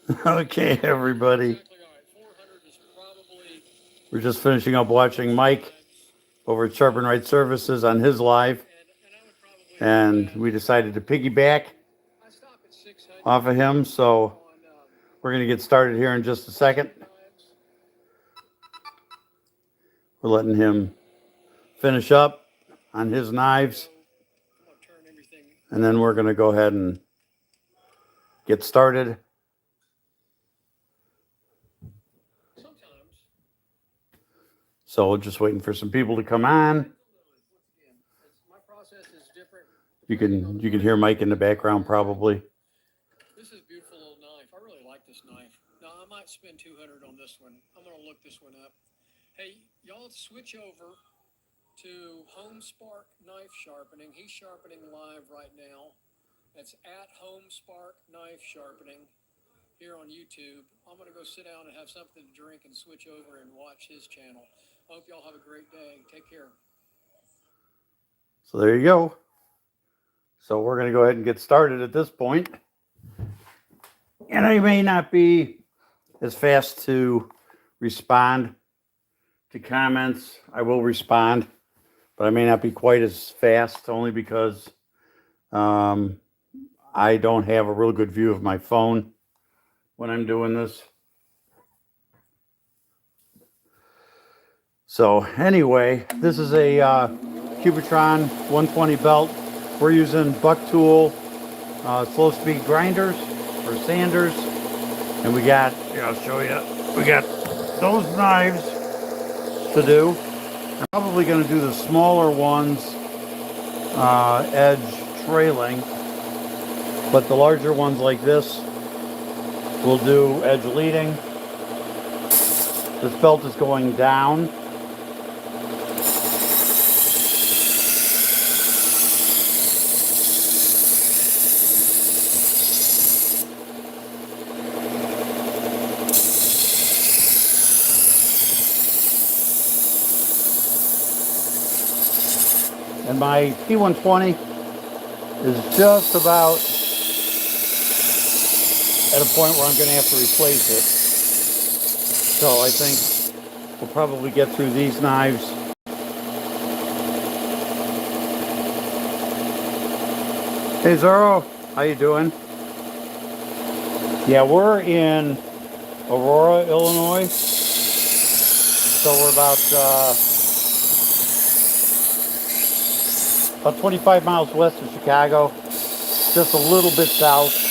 Okay, everybody. We're just finishing up watching Mike over at Sharpen Right Services on his live, and we decided to piggyback off of him. So we're going to get started here in just a second. We're letting him finish up on his knives, and then we're going to go ahead and get started. So just waiting for some people to come on. You can hear Mike in the background probably. This is a beautiful little knife. I really like this knife. Now I might spend $200 on this one. I'm gonna look this one up. Hey, y'all switch over to Home Spark Knife Sharpening. He's sharpening live right now. That's at Home Spark Knife Sharpening here on YouTube. I'm gonna go sit down and have something to drink and switch over and watch his channel. I hope y'all have a great day. Take care. So there you go. So we're going to go ahead and get started at this point. And I may not be as fast to respond to comments. I will respond, but I may not be quite as fast, only because I don't have a real good view of my phone when I'm doing this. So anyway, this is a Cubitron 120 belt. We're using buck tool, slow speed grinders or sanders, and we got, I'll show you, we got those knives to do. I'm probably going to do the smaller ones, edge trailing, but the larger ones like this will do edge leading. This belt is going down. And my P120 is just about at a point where I'm going to have to replace it. So I think we'll probably get through these knives. Hey Zorro, how you doing? Yeah, we're in Aurora, Illinois. So we're about 25 miles west of Chicago, just a little bit south.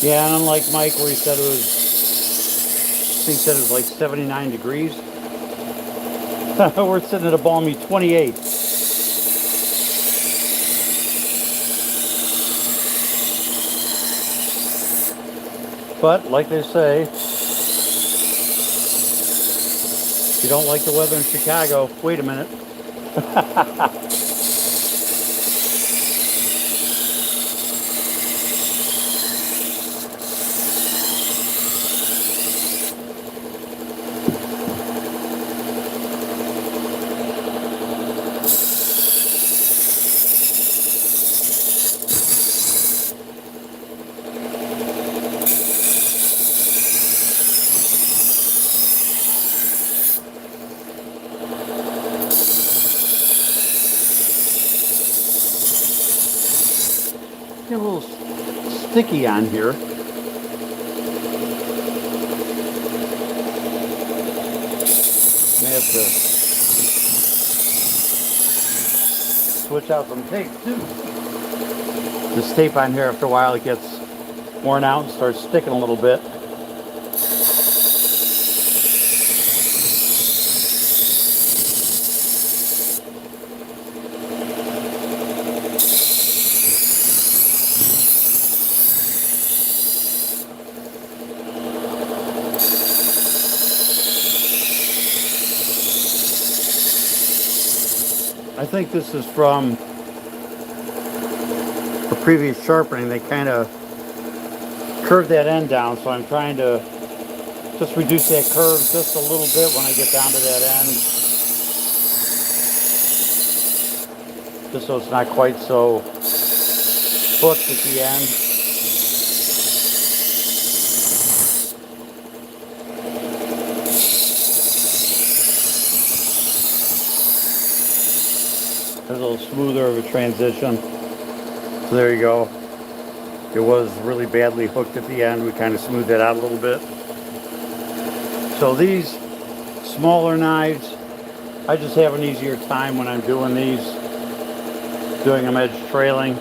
Yeah, and unlike Mike, where he said it was, I think he said it was like 79 degrees. We're sitting at a balmy 28. But like they say, if you don't like the weather in Chicago, wait a minute. Get a little sticky on here. May have to switch out some tape too. This tape on here, after a while, it gets worn out and starts sticking a little bit. I think this is from the previous sharpening. They kind of curved that end down, so I'm trying to just reduce that curve just a little bit when I get down to that end, just so it's not quite so hooked at the end. There's a little smoother of a transition. So there you go. It was really badly hooked at the end. We kind of smoothed it out a little bit. So these smaller knives, I just have an easier time when I'm doing these, doing them edge trailing.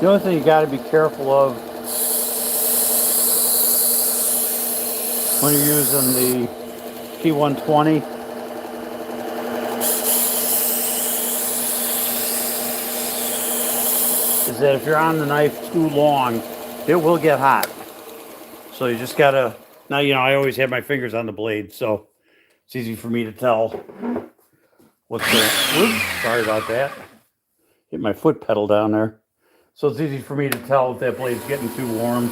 The only thing you got to be careful of when you're using the P120 is that if you're on the knife too long, it will get hot. So you just gotta, now, I always have my fingers on the blade, so it's easy for me to tell what's going. Whoops, sorry about that. Hit my foot pedal down there. So it's easy for me to tell if that blade's getting too warm.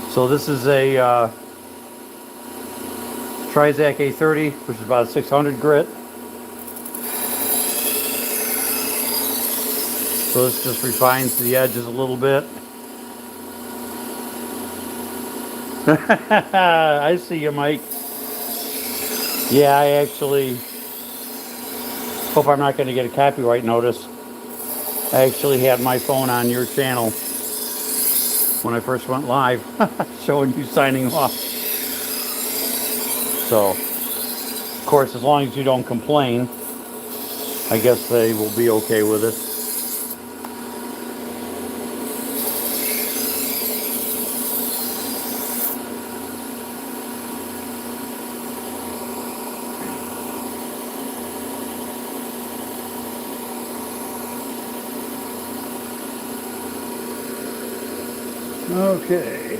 So this is a Trizac A30, which is about a 600 grit. So this just refines the edges a little bit. I see you, Mike. Yeah, I actually hope I'm not going to get a copyright notice. I actually had my phone on your channel when I first went live, showing you signing off. So, of course, as long as you don't complain, I guess they will be okay with it. Okay.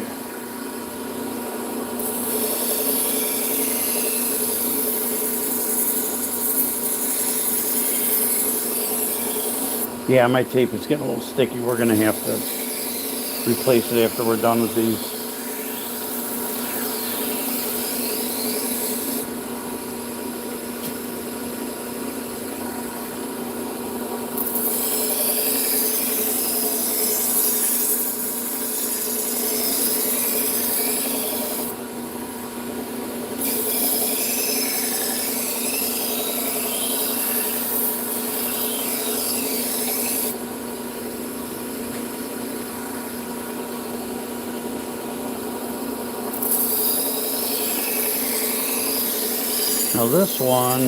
Yeah, my tape is getting a little sticky. We're going to have to replace it after we're done with these. Now this one,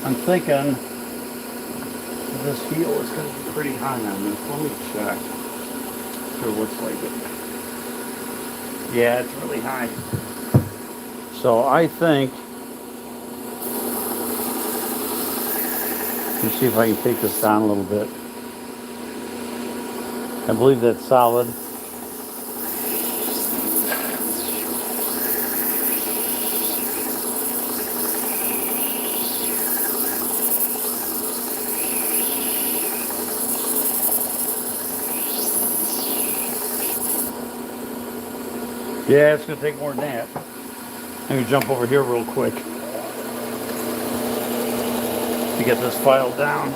I'm thinking this heel is going to be pretty high on this. Let me check. Sure looks like it. Yeah, it's really high. So I think, let me see if I can take this down a little bit. I believe that's solid. Yeah, it's gonna take more than that. I'm gonna jump over here real quick to get this file down.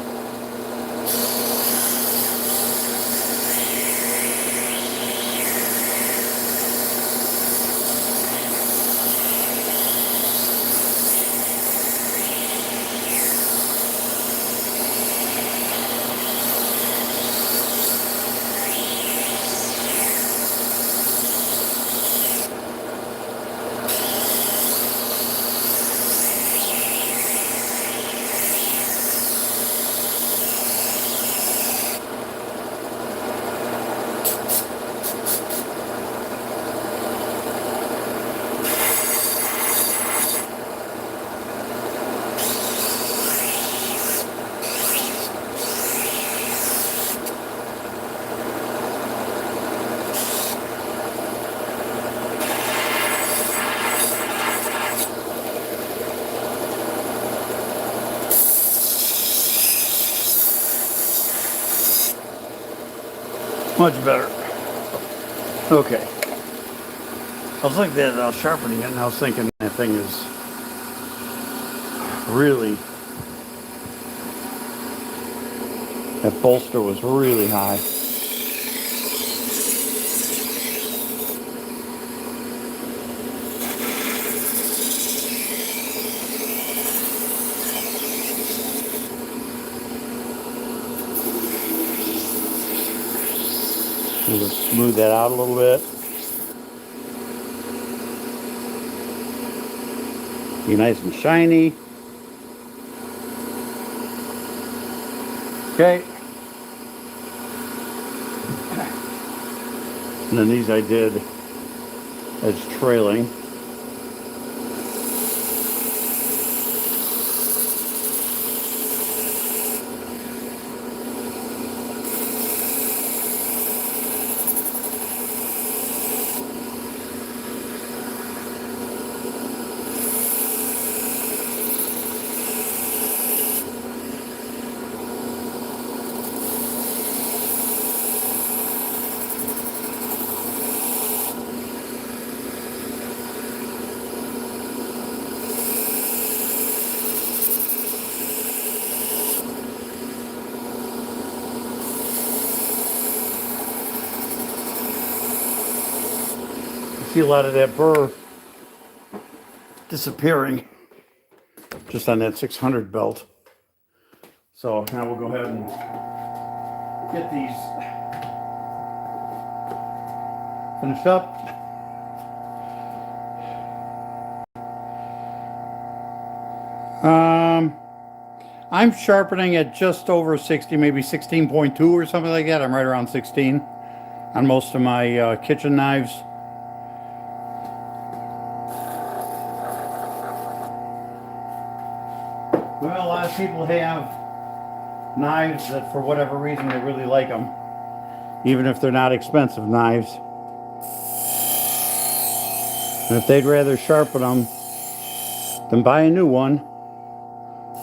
Much better. Okay. I was like that sharpening it, and I was thinking that thing is really, that bolster was really high. Just smooth that out a little bit. Be nice and shiny. Okay. And then these I did as trailing. See a lot of that burr disappearing just on that 600 belt. So now we'll go ahead and get these finished up. I'm sharpening at just over 60, maybe 16.2 or something like that. I'm right around 16 on most of my kitchen knives. Well, a lot of people have knives that for whatever reason they really like them, even if they're not expensive knives. And if they'd rather sharpen them than buy a new one,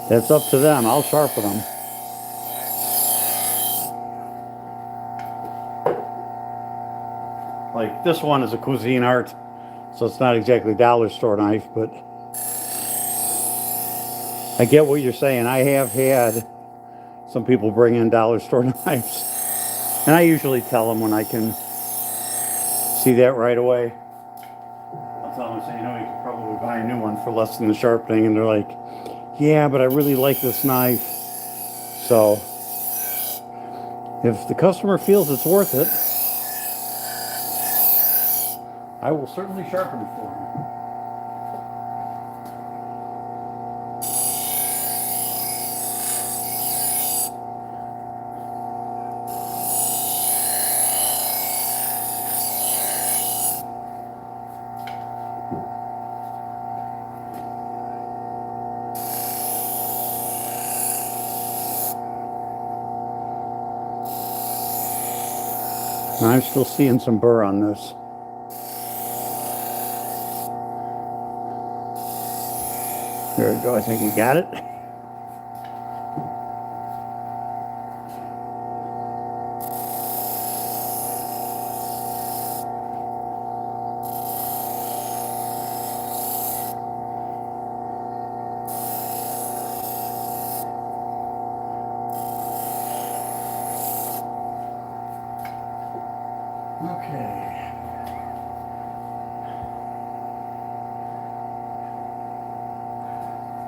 that's up to them. I'll sharpen them. Like this one is a Cuisinart, so it's not exactly a dollar store knife, but I get what you're saying. I have had some people bring in dollar store knives, and I usually tell them when I can see that right away. I'll tell them, I say, you know, you could probably buy a new one for less than the sharpening, and they're like, yeah, but I really like this knife. So if the customer feels it's worth it, I will certainly sharpen it for them. I'm still seeing some burr on this. There we go. I think we got it. Okay.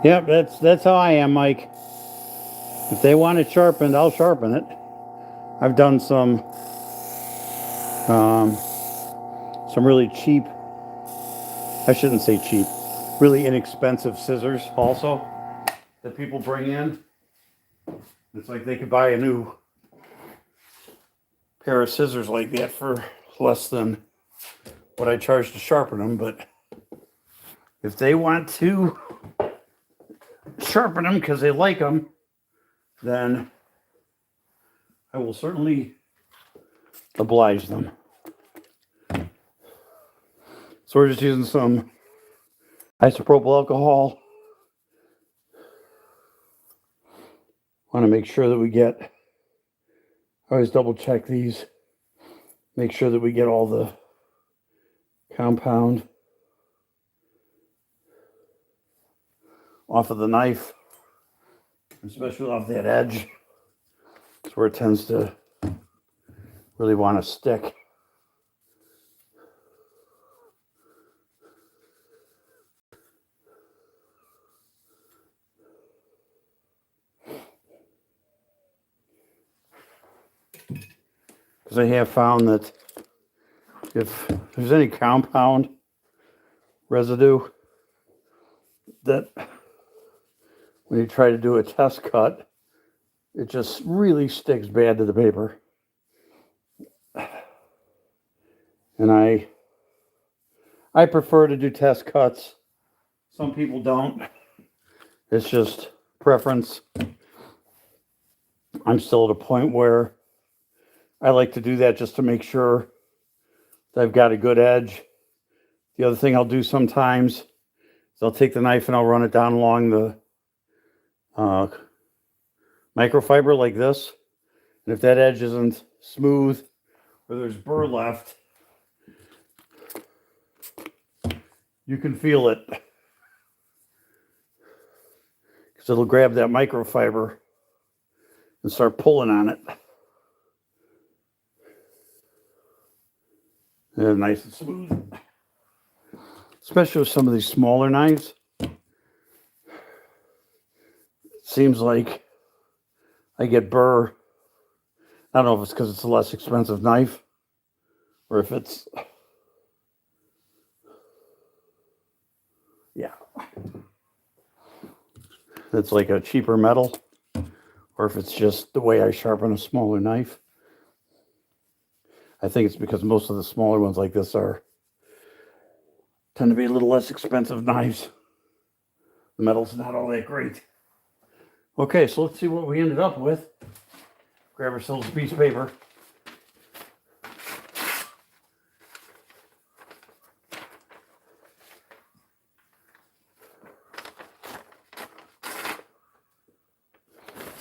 Yep, that's how I am, Mike. If they want it sharpened, I'll sharpen it. I've done some really cheap, I shouldn't say cheap, really inexpensive scissors also that people bring in. It's like they could buy a new pair of scissors like that for less than what I charge to sharpen them. But if they want to sharpen them because they like them, then I will certainly oblige them. So we're just using some isopropyl alcohol. Want to make sure that we get, I always double check these, make sure that we get all the compound off of the knife, especially off that edge. That's where it tends to really want to stick. Because I have found that if there's any compound residue, that when you try to do a test cut, it just really sticks bad to the paper. And I prefer to do test cuts. Some people don't. It's just preference. I'm still at a point where I like to do that just to make sure that I've got a good edge. The other thing I'll do sometimes is I'll take the knife and I'll run it down along the microfiber like this. And if that edge isn't smooth or there's burr left, you can feel it. Because it'll grab that microfiber and start pulling on it. And nice and smooth. Especially with some of these smaller knives. It seems like I get burr. I don't know if it's because it's a less expensive knife or if it's, yeah, it's like a cheaper metal, or if it's just the way I sharpen a smaller knife. I think it's because most of the smaller ones like this tend to be a little less expensive knives. The metal's not all that great. Okay, so let's see what we ended up with. Grab ourselves a piece of paper.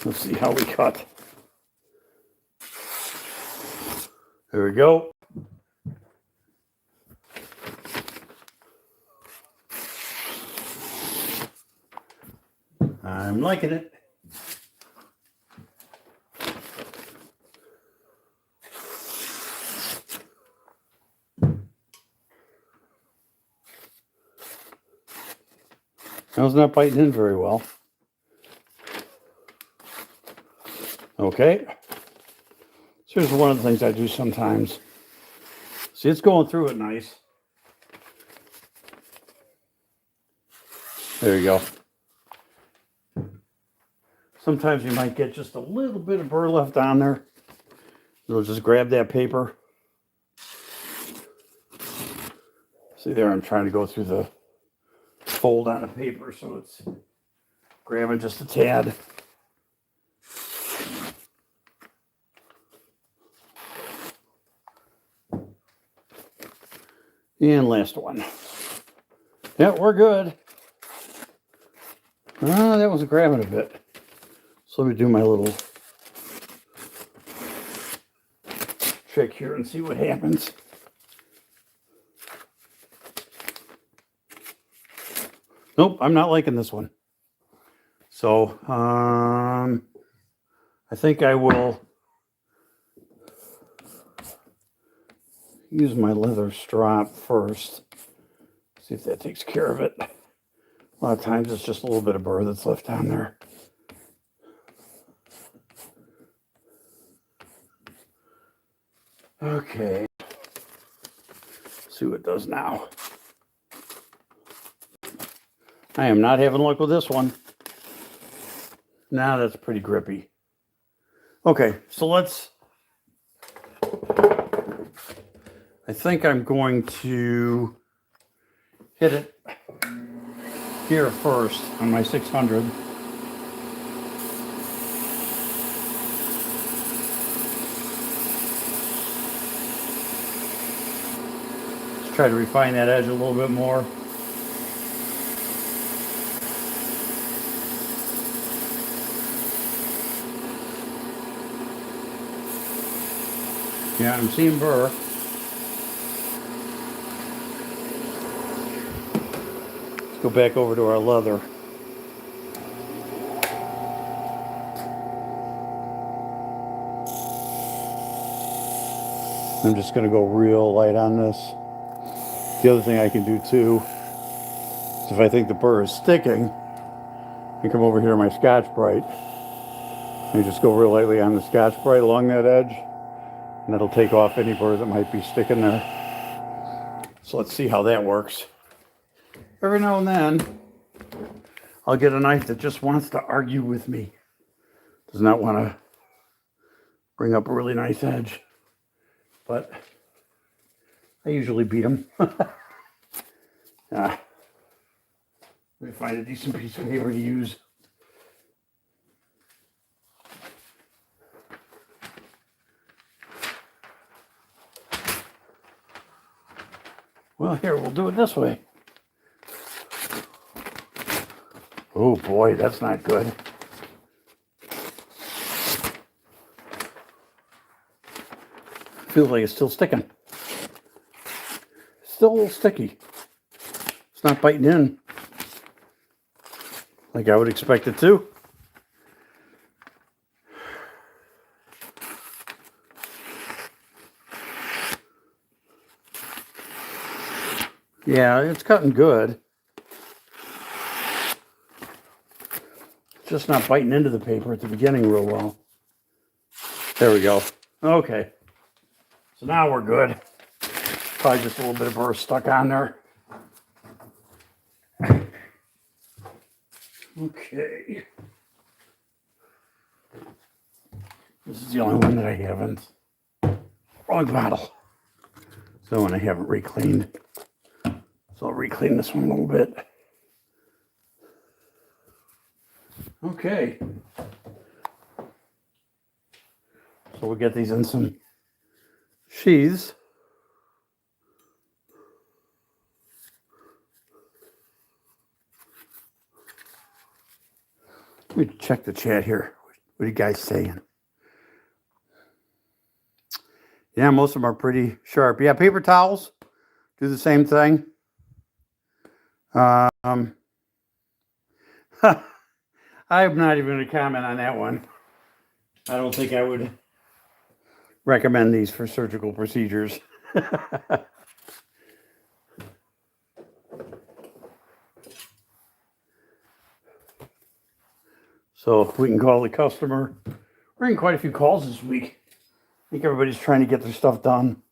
Let's see how we cut. There we go. I'm liking it. That was not biting in very well. Okay. So here's one of the things I do sometimes. See, it's going through it nice. There you go. Sometimes you might get just a little bit of burr left on there. It'll just grab that paper. See there, I'm trying to go through the fold on the paper so it's grabbing just a tad. And last one. Yeah, we're good. That was grabbing a bit. So let me do my little trick here and see what happens. Nope, I'm not liking this one. So, I think I will use my leather strap first. See if that takes care of it. A lot of times it's just a little bit of burr that's left on there. Okay. See what it does now. I am not having luck with this one. Now that's pretty grippy. Okay, so let's... I think I'm going to hit it here first on my 600. Let's try to refine that edge a little bit more. Yeah, I'm seeing burr. Let's go back over to our leather. I'm just going to go real light on this. The other thing I can do too is if I think the burr is sticking, I come over here to my Scotch-Brite and just go real lightly on the Scotch-Brite along that edge, and that'll take off any burr that might be sticking there. So let's see how that works. Every now and then, I'll get a knife that just wants to argue with me. Does not want to bring up a really nice edge. But I usually beat them. Let me find a decent piece of paper to use. Well, here, we'll do it this way. Oh boy, that's not good. Feels like it's still sticking. Still a little sticky. It's not biting in like I would expect it to. Yeah, it's cutting good. It's just not biting into the paper at the beginning real well. There we go. Okay. So now we're good. Probably just a little bit of burr stuck on there. Okay. This is the only one that I haven't. Wrong bottle. So one I haven't recleaned. So I'll reclean this one a little bit. Okay. So we'll get these in some sheaths. Let me check the chat here. What are you guys saying? Yeah, most of them are pretty sharp. Yeah, paper towels do the same thing. I'm not even going to comment on that one. I don't think I would recommend these for surgical procedures. So if we can call the customer. We're getting quite a few calls this week. I think everybody's trying to get their stuff done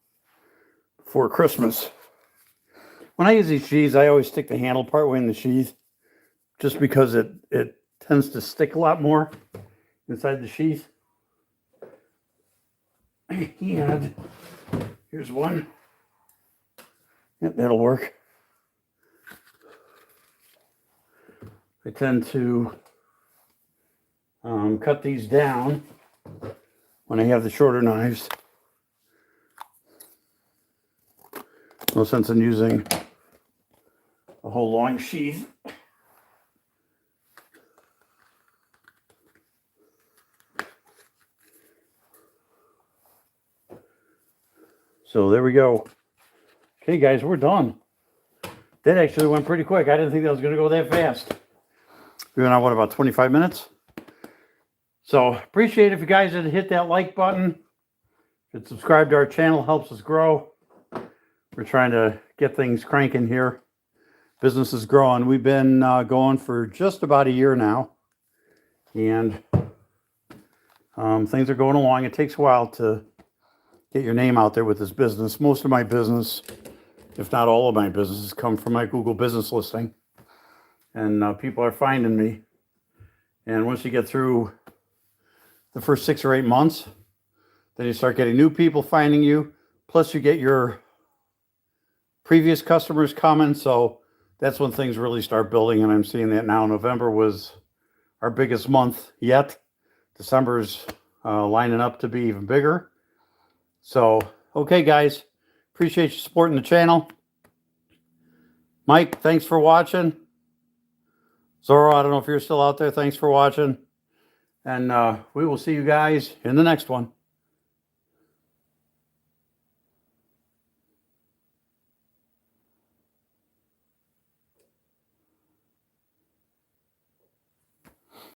before Christmas. When I use these sheaths, I always stick the handle part way in the sheath just because it tends to stick a lot more inside the sheath. And here's one. Yep, that'll work. I tend to cut these down when I have the shorter knives. No sense in using a whole long sheath. So there we go. Okay, guys, we're done. That actually went pretty quick. I didn't think that was going to go that fast. We went on, what, about 25 minutes? So appreciate if you guys had hit that like button. If you subscribe to our channel, helps us grow. We're trying to get things cranking here. Business is growing. We've been going for just about a year now. And things are going along. It takes a while to get your name out there with this business. Most of my business, if not all of my businesses, come from my Google business listing. And people are finding me. And once you get through the first 6 or 8 months, then you start getting new people finding you. Plus you get your previous customers coming. So that's when things really start building. And I'm seeing that now. November was our biggest month yet. December's lining up to be even bigger. So, okay, guys, appreciate you supporting the channel. Mike, thanks for watching. Zorro, I don't know if you're still out there. Thanks for watching. And we will see you guys in the next one.